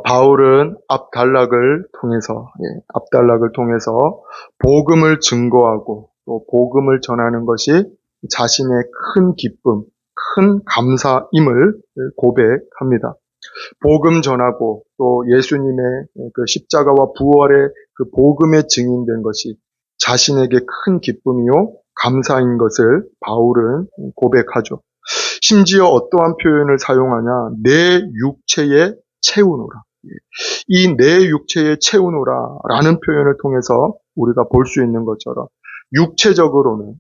바울은 압달락을 통해서 복음을 증거하고 또 복음을 전하는 것이 자신의 큰 기쁨, 큰 감사임을 고백합니다. 복음 전하고 또 예수님의 그 십자가와 부활의 그 복음에 증인된 것이 자신에게 큰 기쁨이요 감사인 것을 바울은 고백하죠. 심지어 어떠한 표현을 사용하냐? 내 육체에 채우노라. 이 내 육체에 채우노라 라는 표현을 통해서 우리가 볼 수 있는 것처럼 육체적으로는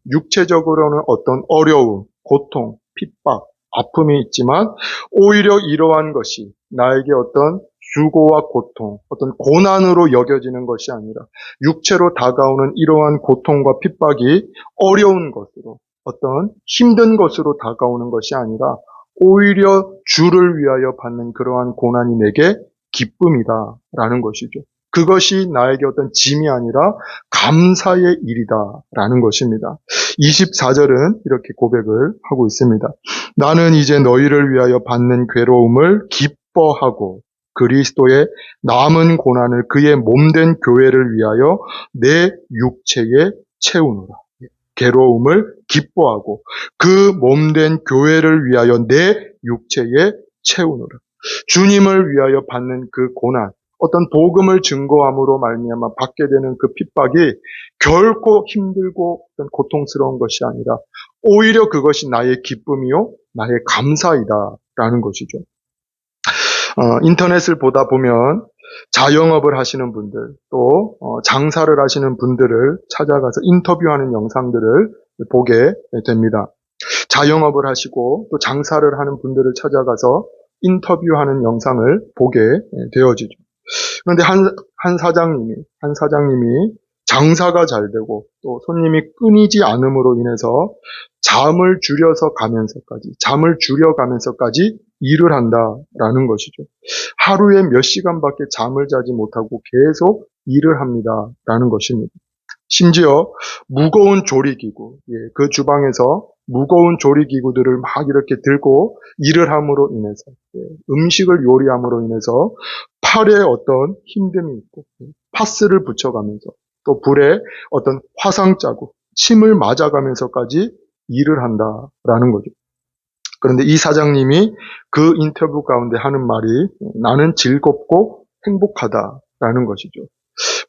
어떤 어려움, 고통, 핍박, 아픔이 있지만 오히려 이러한 것이 나에게 어떤 수고와 고통, 어떤 고난으로 여겨지는 것이 아니라 육체로 다가오는 이러한 고통과 핍박이 어려운 것으로 어떤 힘든 것으로 다가오는 것이 아니라 오히려 주를 위하여 받는 그러한 고난이 내게 기쁨이다라는 것이죠. 그것이 나에게 어떤 짐이 아니라 감사의 일이다라는 것입니다. 24절은 이렇게 고백을 하고 있습니다. 나는 이제 너희를 위하여 받는 괴로움을 기뻐하고 그리스도의 남은 고난을 그의 몸된 교회를 위하여 내 육체에 채우노라. 괴로움을 기뻐하고 그 몸된 교회를 위하여 내 육체에 채우노라. 주님을 위하여 받는 그 고난, 어떤 복음을 증거함으로 말미암아 받게 되는 그 핍박이 결코 힘들고 어떤 고통스러운 것이 아니라 오히려 그것이 나의 기쁨이요 나의 감사이다라는 것이죠. 인터넷을 보다 보면 자영업을 하시는 분들 또 장사를 하시는 분들을 찾아가서 인터뷰하는 영상들을 보게 됩니다. 자영업을 하시고 또 장사를 하는 분들을 찾아가서 인터뷰하는 영상을 보게 되어지죠. 그런데 한 사장님이 장사가 잘 되고 또 손님이 끊이지 않음으로 인해서 잠을 줄여가면서까지 일을 한다라는 것이죠. 하루에 몇 시간밖에 잠을 자지 못하고 계속 일을 합니다라는 것입니다. 심지어 무거운 조리기구, 그 주방에서 무거운 조리기구들을 막 이렇게 들고 일을 함으로 인해서 음식을 요리함으로 인해서 팔에 어떤 힘듦이 있고 파스를 붙여가면서 또 불에 어떤 화상 자국, 침을 맞아가면서까지 일을 한다라는 거죠. 그런데 이 사장님이 그 인터뷰 가운데 하는 말이 나는 즐겁고 행복하다라는 것이죠.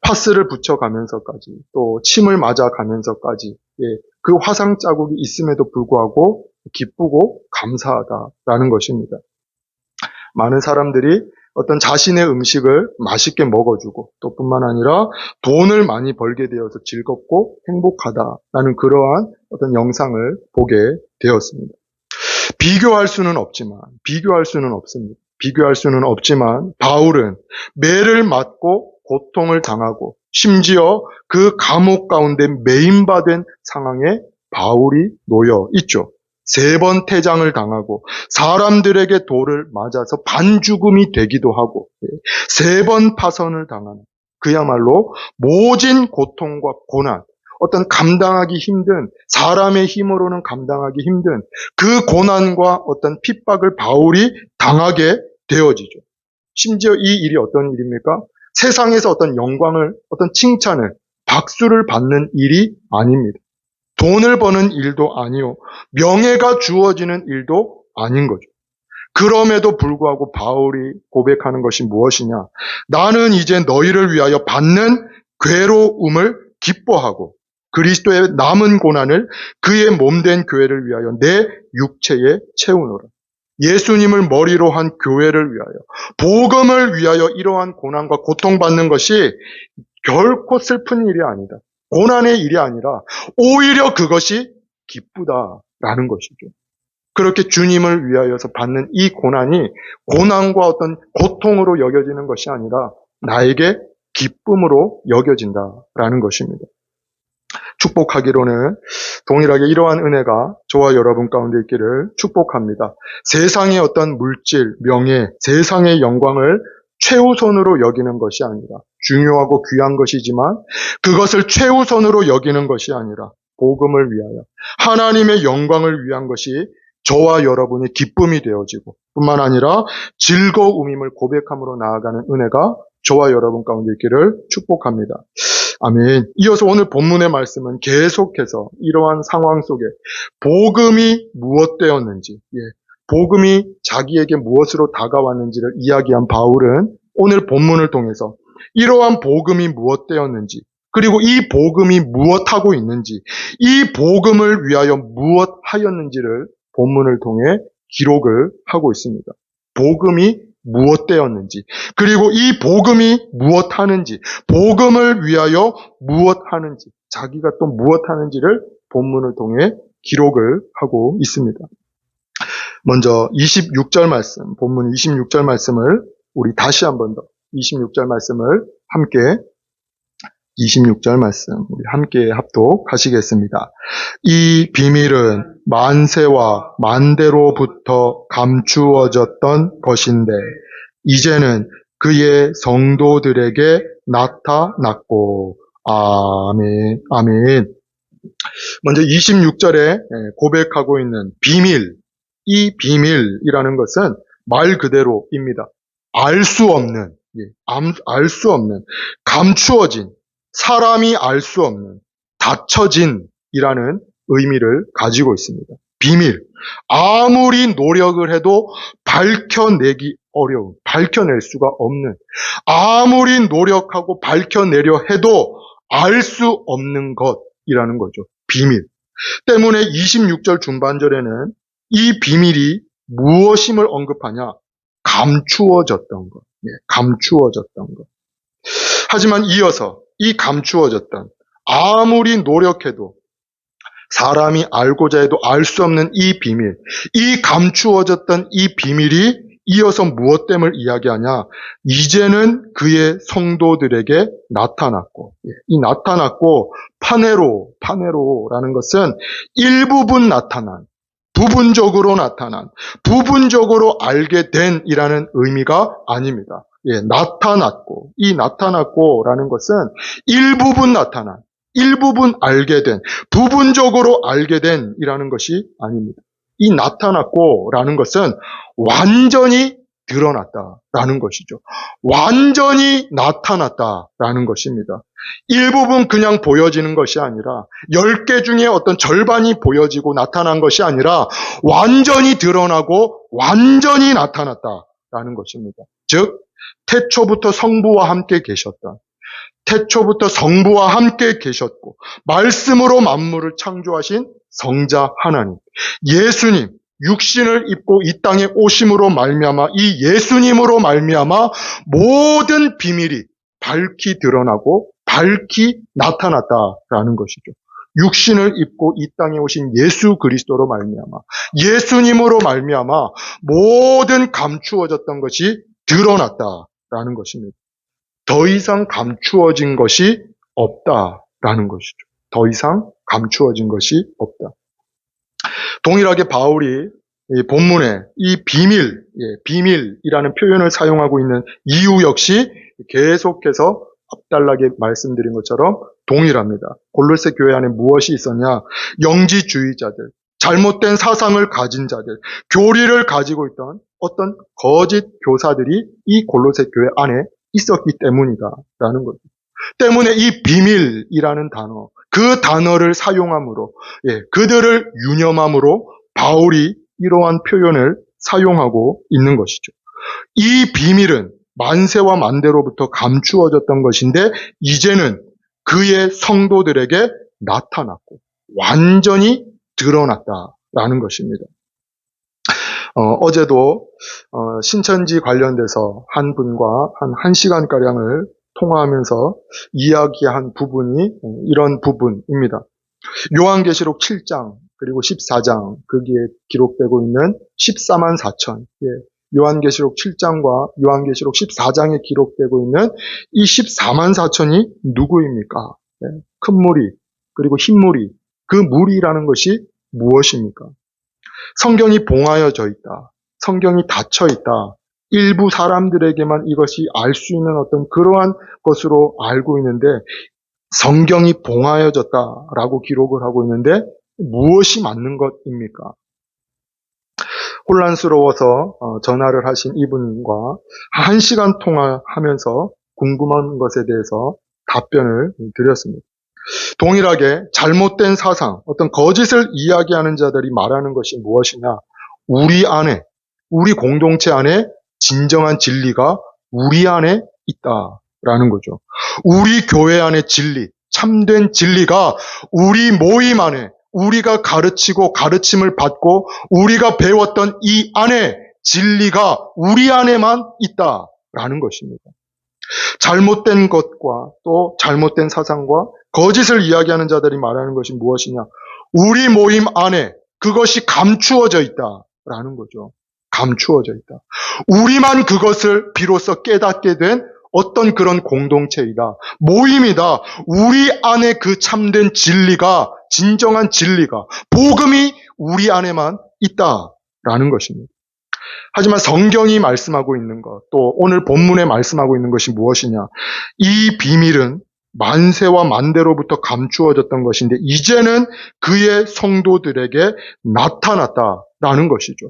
파스를 붙여가면서까지 또 침을 맞아가면서까지 그 화상 자국이 있음에도 불구하고 기쁘고 감사하다라는 것입니다. 많은 사람들이 어떤 자신의 음식을 맛있게 먹어주고 또 뿐만 아니라 돈을 많이 벌게 되어서 즐겁고 행복하다라는 그러한 어떤 영상을 보게 되었습니다. 비교할 수는 없지만 바울은 매를 맞고 고통을 당하고 심지어 그 감옥 가운데 매인받은 상황에 바울이 놓여 있죠. 3번 퇴장을 당하고 사람들에게 돌을 맞아서 반죽음이 되기도 하고 3번 파선을 당하는 그야말로 모진 고통과 고난, 어떤 감당하기 힘든, 사람의 힘으로는 감당하기 힘든 그 고난과 어떤 핍박을 바울이 당하게 되어지죠. 심지어 이 일이 어떤 일입니까? 세상에서 어떤 영광을, 어떤 칭찬을, 박수를 받는 일이 아닙니다. 돈을 버는 일도 아니요. 명예가 주어지는 일도 아닌 거죠. 그럼에도 불구하고 바울이 고백하는 것이 무엇이냐? 나는 이제 너희를 위하여 받는 괴로움을 기뻐하고 그리스도의 남은 고난을 그의 몸된 교회를 위하여 내 육체에 채우노라. 예수님을 머리로 한 교회를 위하여, 복음을 위하여 이러한 고난과 고통받는 것이 결코 슬픈 일이 아니다. 고난의 일이 아니라 오히려 그것이 기쁘다라는 것이죠. 그렇게 주님을 위하여서 받는 이 고난이 고난과 어떤 고통으로 여겨지는 것이 아니라 나에게 기쁨으로 여겨진다라는 것입니다. 축복하기로는 동일하게 이러한 은혜가 저와 여러분 가운데 있기를 축복합니다. 세상의 어떤 물질, 명예, 세상의 영광을 최우선으로 여기는 것이 아니라 중요하고 귀한 것이지만 그것을 최우선으로 여기는 것이 아니라 복음을 위하여 하나님의 영광을 위한 것이 저와 여러분의 기쁨이 되어지고 뿐만 아니라 즐거움임을 고백함으로 나아가는 은혜가 저와 여러분 가운데 있기를 축복합니다. 아멘. 이어서 오늘 본문의 말씀은 계속해서 이러한 상황 속에 복음이 무엇 되었는지, 복음이 자기에게 무엇으로 다가왔는지를 이야기한 바울은 오늘 본문을 통해서 이러한 복음이 무엇 되었는지, 그리고 이 복음이 무엇하고 있는지, 이 복음을 위하여 무엇 하였는지를 본문을 통해 기록을 하고 있습니다. 복음이 무엇 되었는지, 그리고 이 복음이 무엇 하는지, 복음을 위하여 무엇 하는지, 자기가 또 무엇 하는지를 본문을 통해 기록을 하고 있습니다. 먼저 26절 말씀, 본문 26절 말씀을 우리 다시 한 번 더 26절 말씀을 함께 26절 말씀 우리 함께 합독하시겠습니다. 이 비밀은 만세와 만대로부터 감추어졌던 것인데 이제는 그의 성도들에게 나타났고 아멘. 아멘. 먼저 26절에 고백하고 있는 비밀, 이 비밀이라는 것은 말 그대로입니다. 알 수 없는, 감추어진, 사람이 알 수 없는, 닫혀진이라는 의미를 가지고 있습니다. 비밀, 아무리 노력을 해도 밝혀내기 어려운, 밝혀낼 수가 없는, 아무리 노력하고 밝혀내려 해도 알 수 없는 것이라는 거죠. 비밀. 때문에 26절 중반절에는 이 비밀이 무엇임을 언급하냐? 감추어졌던 것. 감추어졌던 것. 하지만 이어서 이 감추어졌던, 아무리 노력해도 사람이 알고자 해도 알 수 없는 이 비밀, 이 감추어졌던 이 비밀이 이어서 무엇됨을 이야기하냐? 이제는 그의 성도들에게 나타났고, 이 나타났고, 파네로라는 것은 일부분 나타난, 부분적으로 나타난, 부분적으로 알게 된이라는 의미가 아닙니다. 나타났고, 이 나타났고라는 것은 일부분 나타난, 일부분 알게 된, 부분적으로 알게 된이라는 것이 아닙니다. 이 나타났고라는 것은 완전히 드러났다라는 것이죠. 완전히 나타났다라는 것입니다. 일부분 그냥 보여지는 것이 아니라 10개 중에 어떤 절반이 보여지고 나타난 것이 아니라 완전히 드러나고 완전히 나타났다라는 것입니다. 즉 태초부터 성부와 함께 계셨다. 태초부터 성부와 함께 계셨고 말씀으로 만물을 창조하신 성자 하나님, 예수님, 육신을 입고 이 땅에 오심으로 말미암아 이 예수님으로 말미암아 모든 비밀이 밝히 드러나고 밝히 나타났다라는 것이죠. 육신을 입고 이 땅에 오신 예수 그리스도로 말미암아 예수님으로 말미암아 모든 감추어졌던 것이 드러났다라는 것입니다. 더 이상 감추어진 것이 없다라는 것이죠. 더 이상 감추어진 것이 없다. 동일하게 바울이 이 본문에 이 비밀이라는 표현을 사용하고 있는 이유 역시 계속해서 앞달나게 말씀드린 것처럼 동일합니다. 골로새 교회 안에 무엇이 있었냐? 영지주의자들, 잘못된 사상을 가진 자들, 교리를 가지고 있던 어떤 거짓 교사들이 이 골로새 교회 안에 있었기 때문이다라는 거죠. 때문에 이 비밀이라는 단어, 그 단어를 사용함으로, 그들을 유념함으로 바울이 이러한 표현을 사용하고 있는 것이죠. 이 비밀은 만세와 만대로부터 감추어졌던 것인데 이제는 그의 성도들에게 나타났고 완전히 드러났다라는 것입니다. 어제도 신천지 관련돼서 한 분과 한 시간가량을 통화하면서 이야기한 부분이 이런 부분입니다. 요한계시록 7장 그리고 14장 거기에 기록되고 있는 14만 4천, 요한계시록 7장과 요한계시록 14장에 기록되고 있는 이 14만 4천이 누구입니까? 큰 무리 그리고 흰 무리, 그 무리라는 것이 무엇입니까? 성경이 봉하여져 있다. 성경이 닫혀 있다. 일부 사람들에게만 이것이 알 수 있는 어떤 그러한 것으로 알고 있는데 성경이 봉하여졌다라고 기록을 하고 있는데 무엇이 맞는 것입니까? 혼란스러워서 전화를 하신 이분과 1시간 통화하면서 궁금한 것에 대해서 답변을 드렸습니다. 동일하게 잘못된 사상, 어떤 거짓을 이야기하는 자들이 말하는 것이 무엇이냐? 우리 안에, 우리 공동체 안에 진정한 진리가 우리 안에 있다라는 거죠. 우리 교회 안에 진리, 참된 진리가 우리 모임 안에, 우리가 가르치고 가르침을 받고 우리가 배웠던 이 안에 진리가 우리 안에만 있다라는 것입니다. 잘못된 것과 또 잘못된 사상과 거짓을 이야기하는 자들이 말하는 것이 무엇이냐? 우리 모임 안에 그것이 감추어져 있다라는 거죠. 감추어져 있다. 우리만 그것을 비로소 깨닫게 된 어떤 그런 공동체이다. 모임이다. 우리 안에 그 참된 진리가, 진정한 진리가, 복음이 우리 안에만 있다라는 것입니다. 하지만 성경이 말씀하고 있는 것, 또 오늘 본문에 말씀하고 있는 것이 무엇이냐? 이 비밀은 만세와 만대로부터 감추어졌던 것인데 이제는 그의 성도들에게 나타났다라는 것이죠.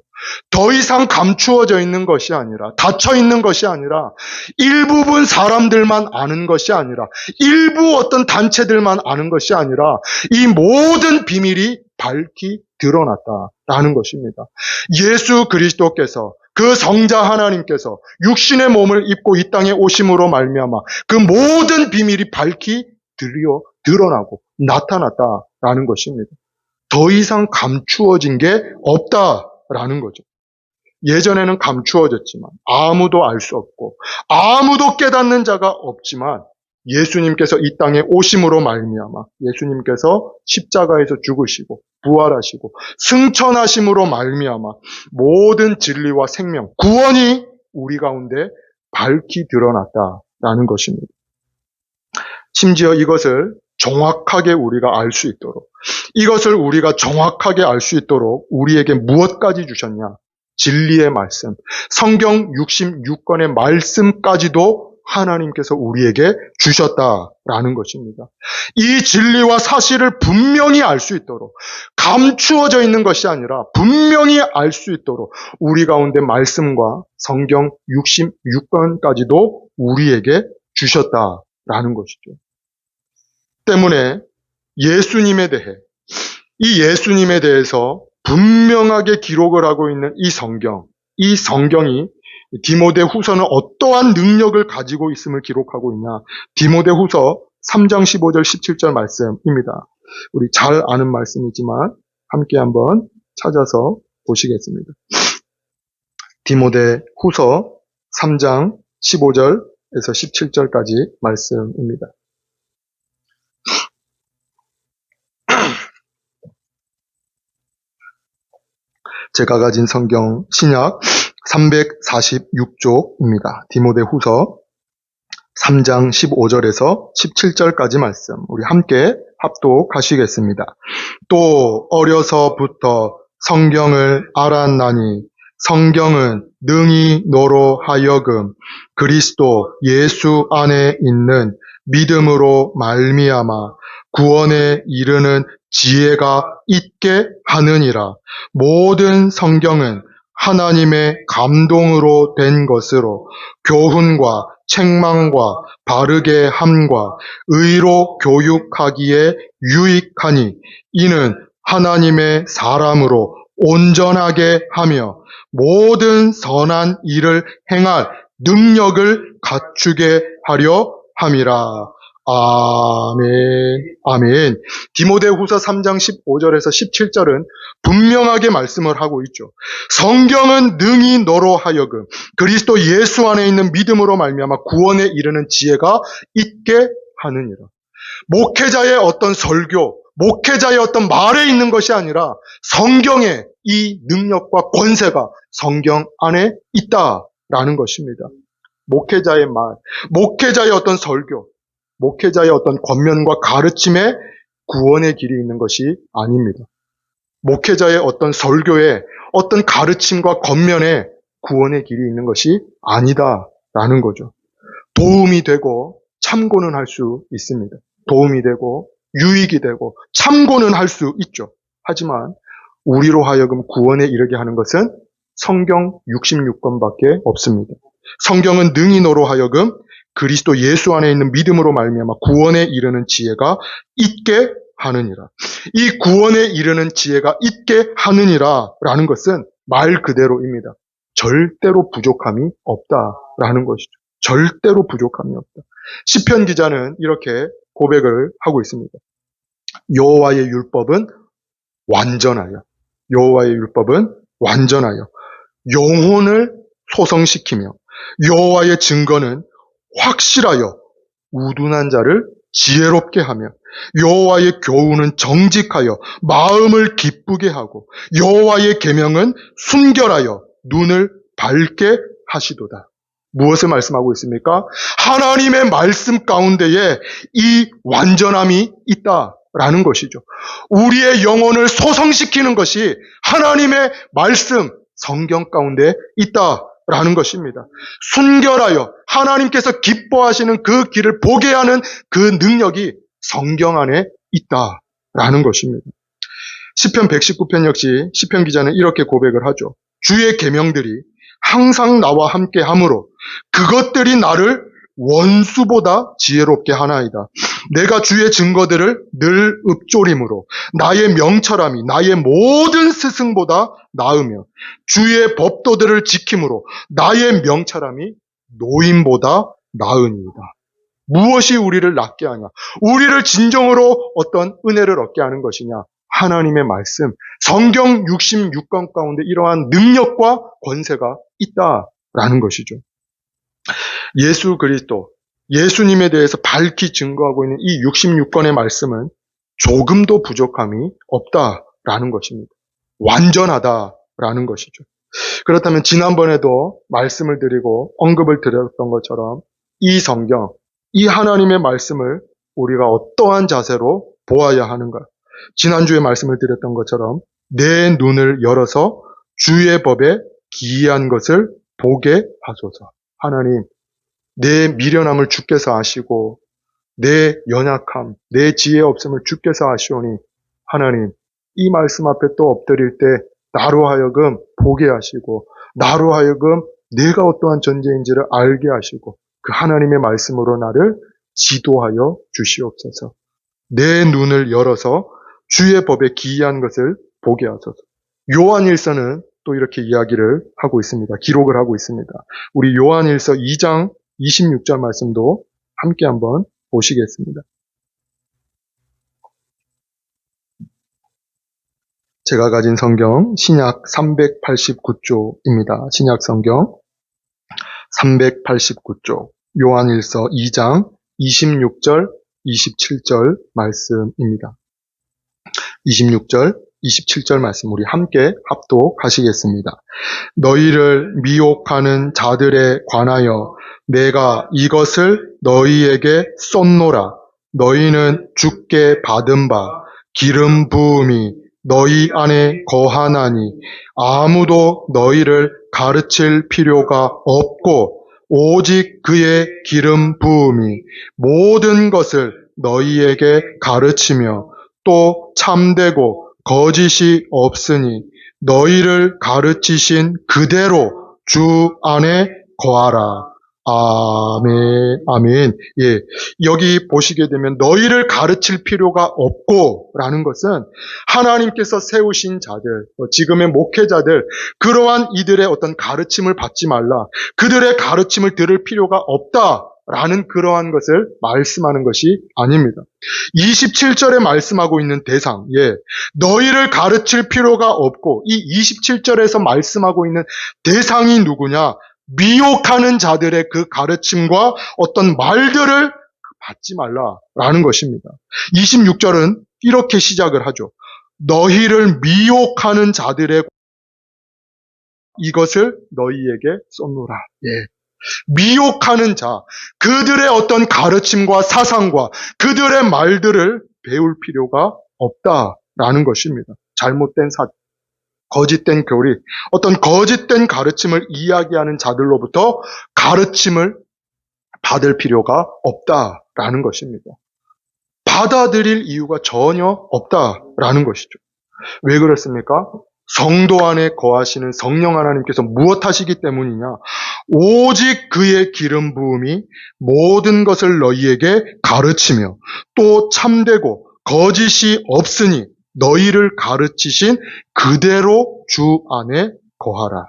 더 이상 감추어져 있는 것이 아니라, 닫혀 있는 것이 아니라, 일부분 사람들만 아는 것이 아니라, 일부 어떤 단체들만 아는 것이 아니라 이 모든 비밀이 밝히 드러났다라는 것입니다. 예수 그리스도께서, 그 성자 하나님께서 육신의 몸을 입고 이 땅에 오심으로 말미암아 그 모든 비밀이 밝히 드러나고 나타났다라는 것입니다. 더 이상 감추어진 게 없다라는 거죠. 예전에는 감추어졌지만 아무도 알 수 없고 아무도 깨닫는 자가 없지만 예수님께서 이 땅에 오심으로 말미암아 예수님께서 십자가에서 죽으시고 부활하시고 승천하심으로 말미암아 모든 진리와 생명, 구원이 우리 가운데 밝히 드러났다라는 것입니다. 심지어 이것을 정확하게 우리가 알 수 있도록, 이것을 우리가 정확하게 알 수 있도록 우리에게 무엇까지 주셨냐? 진리의 말씀, 성경 66권의 말씀까지도 하나님께서 우리에게 주셨다라는 것입니다. 이 진리와 사실을 분명히 알 수 있도록, 감추어져 있는 것이 아니라 분명히 알 수 있도록 우리 가운데 말씀과 성경 66권까지도 우리에게 주셨다라는 것이죠. 때문에 예수님에 대해, 이 예수님에 대해서 분명하게 기록을 하고 있는 이 성경이 디모데후서는 어떠한 능력을 가지고 있음을 기록하고 있냐? 디모데후서 3장 15절 17절 말씀입니다. 우리 잘 아는 말씀이지만 함께 한번 찾아서 보시겠습니다. 디모데후서 3장 15절에서 17절까지 말씀입니다. 제가 가진 성경 신약 346쪽입니다. 디모데후서 3장 15절에서 17절까지 말씀 우리 함께 합독하시겠습니다. 또 어려서부터 성경을 알았나니 성경은 능히 너로 하여금 그리스도 예수 안에 있는 믿음으로 말미암아 구원에 이르는 지혜가 있게 하느니라. 모든 성경은 하나님의 감동으로 된 것으로 교훈과 책망과 바르게 함과 의로 교육하기에 유익하니 이는 하나님의 사람으로 온전하게 하며 모든 선한 일을 행할 능력을 갖추게 하려 함이라. 아멘. 아멘. 디모데후서 3장 15절에서 17절은 분명하게 말씀을 하고 있죠. 성경은 능히 너로 하여금 그리스도 예수 안에 있는 믿음으로 말미암아 구원에 이르는 지혜가 있게 하느니라. 목회자의 어떤 설교, 목회자의 어떤 말에 있는 것이 아니라 성경의 이 능력과 권세가 성경 안에 있다라는 것입니다. 목회자의 말, 목회자의 어떤 설교, 목회자의 어떤 권면과 가르침에 구원의 길이 있는 것이 아닙니다. 목회자의 어떤 설교에 어떤 가르침과 권면에 구원의 길이 있는 것이 아니다라는 거죠. 도움이 되고 참고는 할 수 있습니다. 도움이 되고 유익이 되고 참고는 할 수 있죠. 하지만 우리로 하여금 구원에 이르게 하는 것은 성경 66권밖에 없습니다. 성경은 능히 너로 하여금 그리스도 예수 안에 있는 믿음으로 말미암아 구원에 이르는 지혜가 있게 하느니라. 이 구원에 이르는 지혜가 있게 하느니라라는 것은 말 그대로입니다. 절대로 부족함이 없다라는 것이죠. 절대로 부족함이 없다. 시편 기자는 이렇게 고백을 하고 있습니다. 여호와의 율법은 완전하여, 여호와의 율법은 완전하여 영혼을 소성시키며 여호와의 증거는 확실하여 우둔한 자를 지혜롭게 하며 여호와의 교훈은 정직하여 마음을 기쁘게 하고 여호와의 계명은 순결하여 눈을 밝게 하시도다. 무엇을 말씀하고 있습니까? 하나님의 말씀 가운데에 이 완전함이 있다라는 것이죠. 우리의 영혼을 소성시키는 것이 하나님의 말씀, 성경 가운데 있다라는 것입니다. 순결하여 하나님께서 기뻐하시는 그 길을 보게 하는 그 능력이 성경 안에 있다라는 것입니다. 시편 119편 역시 시편 기자는 이렇게 고백을 하죠. 주의 계명들이 항상 나와 함께 함으로 그것들이 나를 원수보다 지혜롭게 하나이다. 내가 주의 증거들을 늘 읊조림으로 나의 명철함이 나의 모든 스승보다 나으며 주의 법도들을 지킴으로 나의 명철함이 노인보다 나으니이다. 무엇이 우리를 낫게 하냐? 우리를 진정으로 어떤 은혜를 얻게 하는 것이냐? 하나님의 말씀, 성경 66권 가운데 이러한 능력과 권세가 있다라는 것이죠. 예수 그리스도, 예수님에 대해서 밝히 증거하고 있는 이 66권의 말씀은 조금도 부족함이 없다라는 것입니다. 완전하다라는 것이죠. 그렇다면 지난번에도 말씀을 드리고 언급을 드렸던 것처럼 이 성경, 이 하나님의 말씀을 우리가 어떠한 자세로 보아야 하는가? 지난주에 말씀을 드렸던 것처럼 내 눈을 열어서 주의 법에 기이한 것을 보게 하소서. 하나님, 내 미련함을 주께서 아시고 내 연약함, 내 지혜 없음을 주께서 아시오니 하나님, 이 말씀 앞에 또 엎드릴 때 나로 하여금 보게 하시고 나로 하여금 내가 어떠한 존재인지를 알게 하시고 그 하나님의 말씀으로 나를 지도하여 주시옵소서. 내 눈을 열어서 주의 법에 기이한 것을 보게 하소서. 요한일서는 또 이렇게 이야기를 하고 있습니다. 기록을 하고 있습니다. 우리 요한일서 2장 26절 말씀도 함께 한번 보시겠습니다. 제가 가진 성경 신약 389쪽입니다. 신약 성경 389쪽 요한일서 2장 26절 27절 말씀입니다. 26절 27절 말씀 우리 함께 합독하시겠습니다. 너희를 미혹하는 자들에 관하여 내가 이것을 너희에게 쏟노라. 너희는 주께 받은 바 기름 부음이 너희 안에 거하나니 아무도 너희를 가르칠 필요가 없고 오직 그의 기름 부음이 모든 것을 너희에게 가르치며 또 참되고 거짓이 없으니 너희를 가르치신 그대로 주 안에 거하라. 아멘, 아멘. 예. 여기 보시게 되면 너희를 가르칠 필요가 없고 라는 것은 하나님께서 세우신 자들, 지금의 목회자들, 그러한 이들의 어떤 가르침을 받지 말라. 그들의 가르침을 들을 필요가 없다. 라는 그러한 것을 말씀하는 것이 아닙니다. 27절에 말씀하고 있는 대상, 예. 너희를 가르칠 필요가 없고 이 27절에서 말씀하고 있는 대상이 누구냐? 미혹하는 자들의 그 가르침과 어떤 말들을 받지 말라라는 것입니다. 26절은 이렇게 시작을 하죠. 너희를 미혹하는 자들의 이것을 너희에게 쏟노라. 예. 미혹하는 자, 그들의 어떤 가르침과 사상과 그들의 말들을 배울 필요가 없다라는 것입니다. 잘못된 거짓된 교리, 어떤 거짓된 가르침을 이야기하는 자들로부터 가르침을 받을 필요가 없다라는 것입니다. 받아들일 이유가 전혀 없다라는 것이죠. 왜 그렇습니까? 성도 안에 거하시는 성령 하나님께서 무엇하시기 때문이냐? 오직 그의 기름 부음이 모든 것을 너희에게 가르치며 또 참되고 거짓이 없으니 너희를 가르치신 그대로 주 안에 거하라.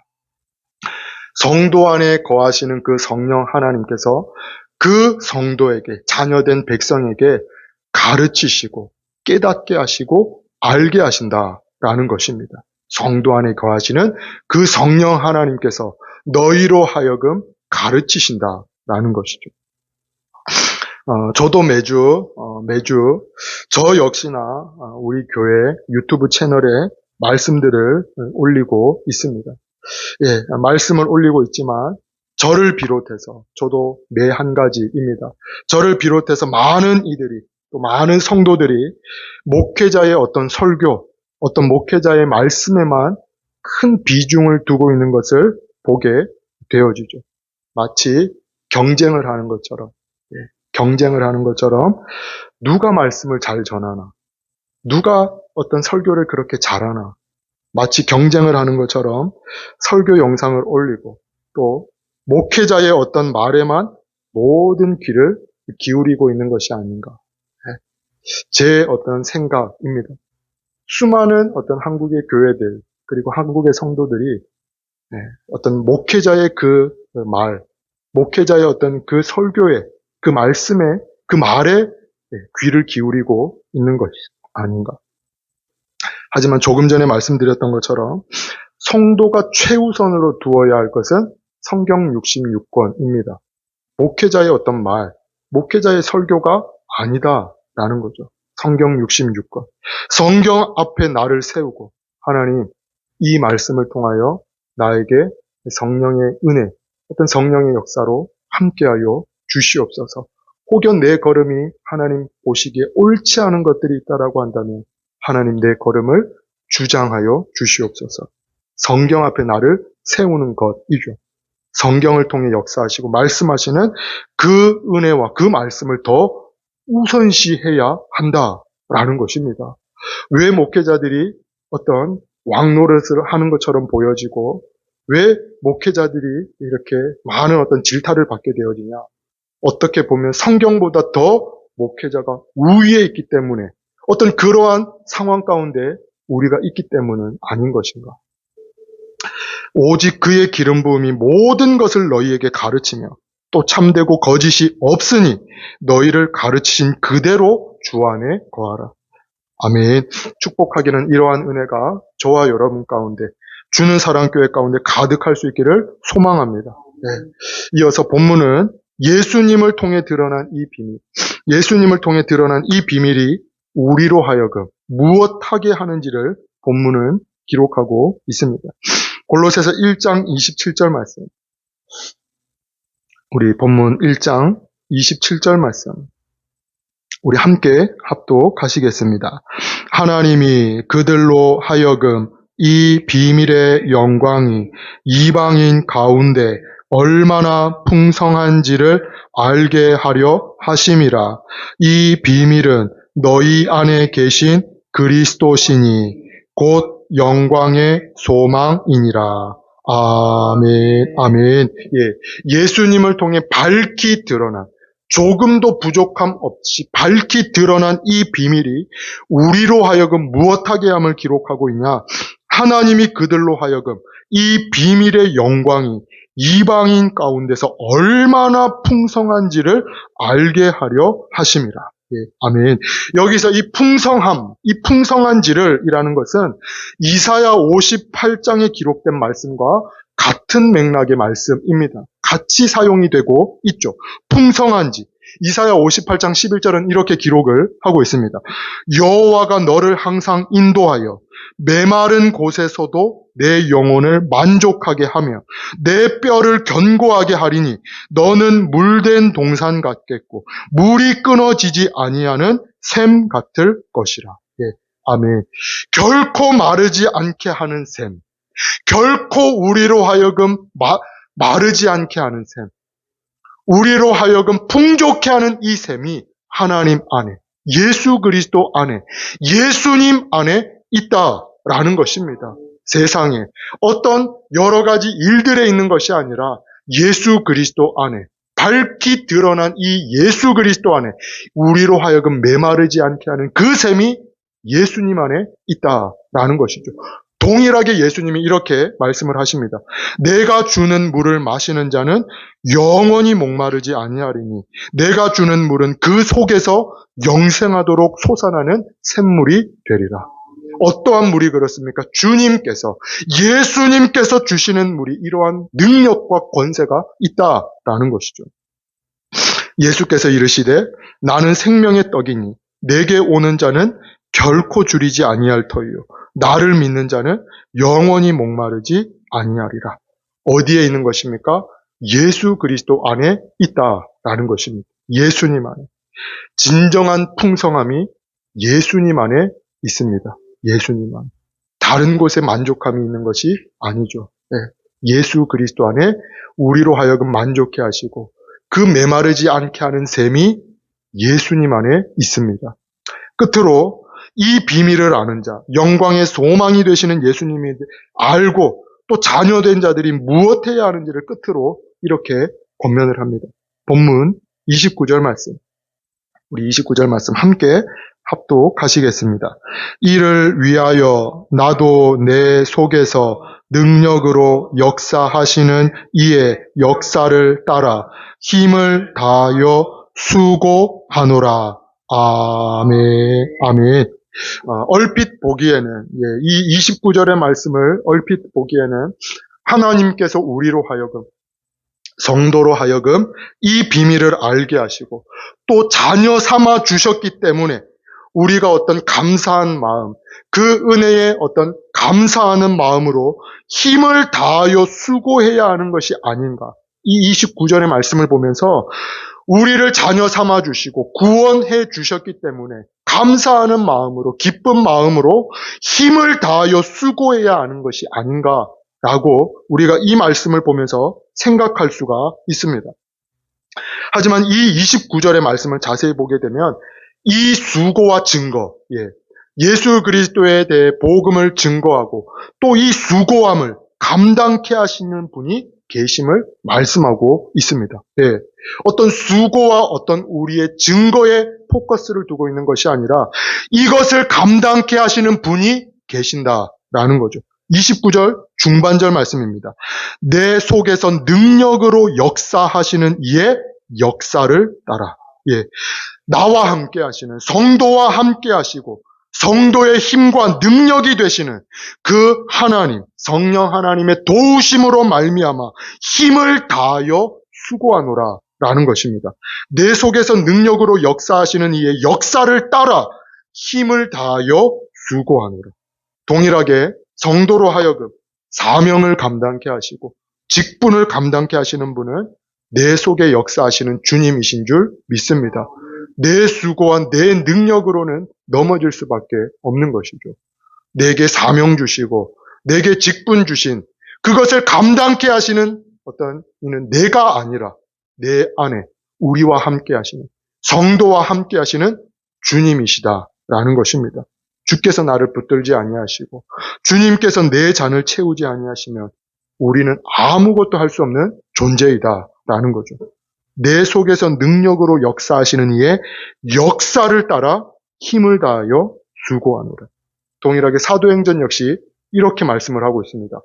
성도 안에 거하시는 그 성령 하나님께서 그 성도에게, 자녀된 백성에게 가르치시고 깨닫게 하시고 알게 하신다라는 것입니다. 성도 안에 거하시는 그 성령 하나님께서 너희로 하여금 가르치신다라는 것이죠. 저도 매주 저 역시나 우리 교회 유튜브 채널에 말씀들을 올리고 있습니다. 예, 말씀을 올리고 있지만 저를 비롯해서 저도 매 한 가지입니다. 저를 비롯해서 많은 이들이 또 많은 성도들이 목회자의 어떤 설교, 어떤 목회자의 말씀에만 큰 비중을 두고 있는 것을 보게 되어지죠. 마치 경쟁을 하는 것처럼, 경쟁을 하는 것처럼 누가 말씀을 잘 전하나, 누가 어떤 설교를 그렇게 잘하나, 마치 경쟁을 하는 것처럼 설교 영상을 올리고 또 목회자의 어떤 말에만 모든 귀를 기울이고 있는 것이 아닌가. 제 어떤 생각입니다. 수많은 어떤 한국의 교회들 그리고 한국의 성도들이 어떤 목회자의 그 말, 목회자의 어떤 그 설교에, 그 말씀에, 그 말에 귀를 기울이고 있는 것이 아닌가. 하지만 조금 전에 말씀드렸던 것처럼 성도가 최우선으로 두어야 할 것은 성경 66권입니다. 목회자의 어떤 말, 목회자의 설교가 아니다라는 거죠. 성경 66권. 성경 앞에 나를 세우고 하나님 이 말씀을 통하여 나에게 성령의 은혜, 어떤 성령의 역사로 함께하여 주시옵소서. 혹여 내 걸음이 하나님 보시기에 옳지 않은 것들이 있다라고 한다면 하나님 내 걸음을 주장하여 주시옵소서. 성경 앞에 나를 세우는 것이죠. 성경을 통해 역사하시고 말씀하시는 그 은혜와 그 말씀을 더 우선시해야 한다라는 것입니다. 왜 목회자들이 어떤 왕노릇을 하는 것처럼 보여지고 왜 목회자들이 이렇게 많은 어떤 질타를 받게 되어지냐? 어떻게 보면 성경보다 더 목회자가 우위에 있기 때문에 어떤 그러한 상황 가운데 우리가 있기 때문은 아닌 것인가? 오직 그의 기름 부음이 모든 것을 너희에게 가르치며 또 참되고 거짓이 없으니 너희를 가르치신 그대로 주 안에 거하라. 아멘. 축복하기는 이러한 은혜가 저와 여러분 가운데 주는 사랑교회 가운데 가득할 수 있기를 소망합니다. 이어서 본문은 예수님을 통해 드러난 이 비밀, 예수님을 통해 드러난 이 비밀이 우리로 하여금 무엇하게 하는지를 본문은 기록하고 있습니다. 골로새서 1장 27절 말씀. 우리 본문 1장 27절 말씀. 우리 함께 합독하시겠습니다. 하나님이 그들로 하여금 이 비밀의 영광이 이방인 가운데 얼마나 풍성한지를 알게 하려 하심이라. 이 비밀은 너희 안에 계신 그리스도시니 곧 영광의 소망이니라. 아멘, 아멘. 예수님을 통해 밝히 드러난, 조금도 부족함 없이 밝히 드러난 이 비밀이 우리로 하여금 무엇하게 함을 기록하고 있냐? 하나님이 그들로 하여금 이 비밀의 영광이 이방인 가운데서 얼마나 풍성한지를 알게 하려 하심이라. 아멘. 여기서 이 풍성함, 이 풍성한지를 이라는 것은 이사야 58장에 기록된 말씀과 같은 맥락의 말씀입니다. 같이 사용이 되고 있죠. 풍성한지. 이사야 58장 11절은 이렇게 기록을 하고 있습니다. 여호와가 너를 항상 인도하여 메마른 곳에서도 내 영혼을 만족하게 하며 내 뼈를 견고하게 하리니 너는 물된 동산 같겠고 물이 끊어지지 아니하는 샘 같을 것이라. 아멘. 결코 마르지 않게 하는 샘. 결코 우리로 하여금 마르지 않게 하는 샘. 우리로 하여금 풍족해 하는 이 샘이 하나님 안에, 예수 그리스도 안에, 예수님 안에 있다라는 것입니다. 세상에 어떤 여러 가지 일들에 있는 것이 아니라 예수 그리스도 안에 밝히 드러난 이 예수 그리스도 안에 우리로 하여금 메마르지 않게 하는 그 셈이 예수님 안에 있다라는 것이죠. 동일하게 예수님이 이렇게 말씀을 하십니다. 내가 주는 물을 마시는 자는 영원히 목마르지 아니하리니 내가 주는 물은 그 속에서 영생하도록 솟아나는 샘물이 되리라. 어떠한 물이 그렇습니까? 주님께서, 예수님께서 주시는 물이 이러한 능력과 권세가 있다라는 것이죠. 예수께서 이르시되 나는 생명의 떡이니 내게 오는 자는 결코 줄이지 아니할 터이요 나를 믿는 자는 영원히 목마르지 아니하리라. 어디에 있는 것입니까? 예수 그리스도 안에 있다라는 것입니다. 예수님 안에. 진정한 풍성함이 예수님 안에 있습니다. 예수님 안에. 다른 곳에 만족함이 있는 것이 아니죠. 예수 그리스도 안에 우리로 하여금 만족해 하시고 그 메마르지 않게 하는 셈이 예수님 안에 있습니다. 끝으로 이 비밀을 아는 자, 영광의 소망이 되시는 예수님이 알고 또 자녀된 자들이 무엇해야 하는지를 끝으로 이렇게 권면을 합니다. 본문 29절 말씀. 우리 29절 말씀 함께 합독하시겠습니다. 이를 위하여 나도 내 속에서 능력으로 역사하시는 이의 역사를 따라 힘을 다하여 수고하노라. 아멘. 아멘. 얼핏 보기에는 이 29절의 말씀을 얼핏 보기에는 하나님께서 우리로 하여금 성도로 하여금 이 비밀을 알게 하시고 또 자녀 삼아 주셨기 때문에 우리가 어떤 감사한 마음, 그 은혜에 어떤 감사하는 마음으로 힘을 다하여 수고해야 하는 것이 아닌가. 이 29절의 말씀을 보면서 우리를 자녀 삼아 주시고 구원해 주셨기 때문에 감사하는 마음으로, 기쁜 마음으로 힘을 다하여 수고해야 하는 것이 아닌가라고 우리가 이 말씀을 보면서 생각할 수가 있습니다. 하지만 이 29절의 말씀을 자세히 보게 되면 이 수고와 증거, 예수 그리스도에 대해 복음을 증거하고 또 이 수고함을 감당케 하시는 분이 계심을 말씀하고 있습니다. 어떤 수고와 어떤 우리의 증거에 포커스를 두고 있는 것이 아니라 이것을 감당케 하시는 분이 계신다라는 거죠. 29절 중반절 말씀입니다. 내 속에서 능력으로 역사하시는 이의 역사를 따라. 나와 함께 하시는, 성도와 함께 하시고 성도의 힘과 능력이 되시는 그 하나님, 성령 하나님의 도우심으로 말미암아 힘을 다하여 수고하노라 라는 것입니다. 내 속에서 능력으로 역사하시는 이의 역사를 따라 힘을 다하여 수고하노라. 동일하게 성도로 하여금 사명을 감당케 하시고 직분을 감당케 하시는 분은 내 속에 역사하시는 주님이신 줄 믿습니다. 내 수고와 내 능력으로는 넘어질 수밖에 없는 것이죠. 내게 사명 주시고 내게 직분 주신 그것을 감당케 하시는 어떤 이는 내가 아니라 내 안에 우리와 함께 하시는 성도와 함께 하시는 주님이시다라는 것입니다. 주께서 나를 붙들지 아니하시고 주님께서 내 잔을 채우지 아니하시면 우리는 아무것도 할 수 없는 존재이다라는 거죠. 내 속에서 능력으로 역사하시는 이의 역사를 따라 힘을 다하여 수고하노라. 동일하게 사도행전 역시 이렇게 말씀을 하고 있습니다.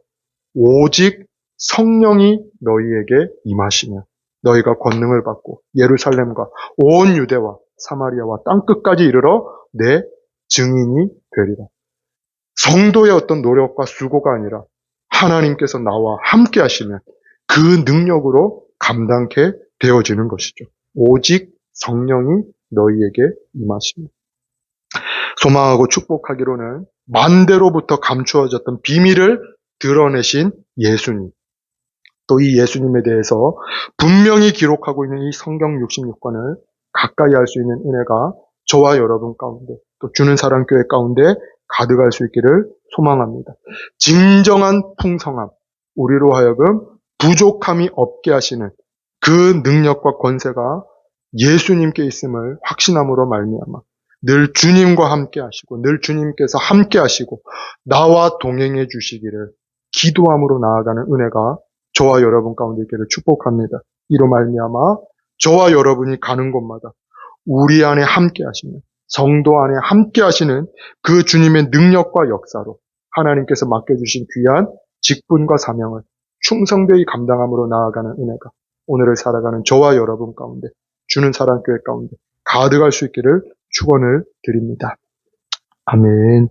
오직 성령이 너희에게 임하시면 너희가 권능을 받고 예루살렘과 온 유대와 사마리아와 땅끝까지 이르러 내 증인이 되리라. 성도의 어떤 노력과 수고가 아니라 하나님께서 나와 함께 하시면 그 능력으로 감당케 되어지는 것이죠. 오직 성령이 너희에게 임하십니다. 소망하고 축복하기로는 만대로부터 감추어졌던 비밀을 드러내신 예수님. 또 이 예수님에 대해서 분명히 기록하고 있는 이 성경 66권을 가까이 할 수 있는 은혜가 저와 여러분 가운데 또 주는 사랑 교회 가운데 가득할 수 있기를 소망합니다. 진정한 풍성함, 우리로 하여금 부족함이 없게 하시는 그 능력과 권세가 예수님께 있음을 확신함으로 말미암아 늘 주님과 함께 하시고 늘 주님께서 함께 하시고 나와 동행해 주시기를 기도함으로 나아가는 은혜가 저와 여러분 가운데 있기를 축복합니다. 이로 말미암아 저와 여러분이 가는 곳마다 우리 안에 함께 하시는, 성도 안에 함께 하시는 그 주님의 능력과 역사로 하나님께서 맡겨주신 귀한 직분과 사명을 충성되이 감당함으로 나아가는 은혜가 오늘을 살아가는 저와 여러분 가운데, 주는 사랑교회 가운데 가득할 수 있기를 축원을 드립니다. 아멘.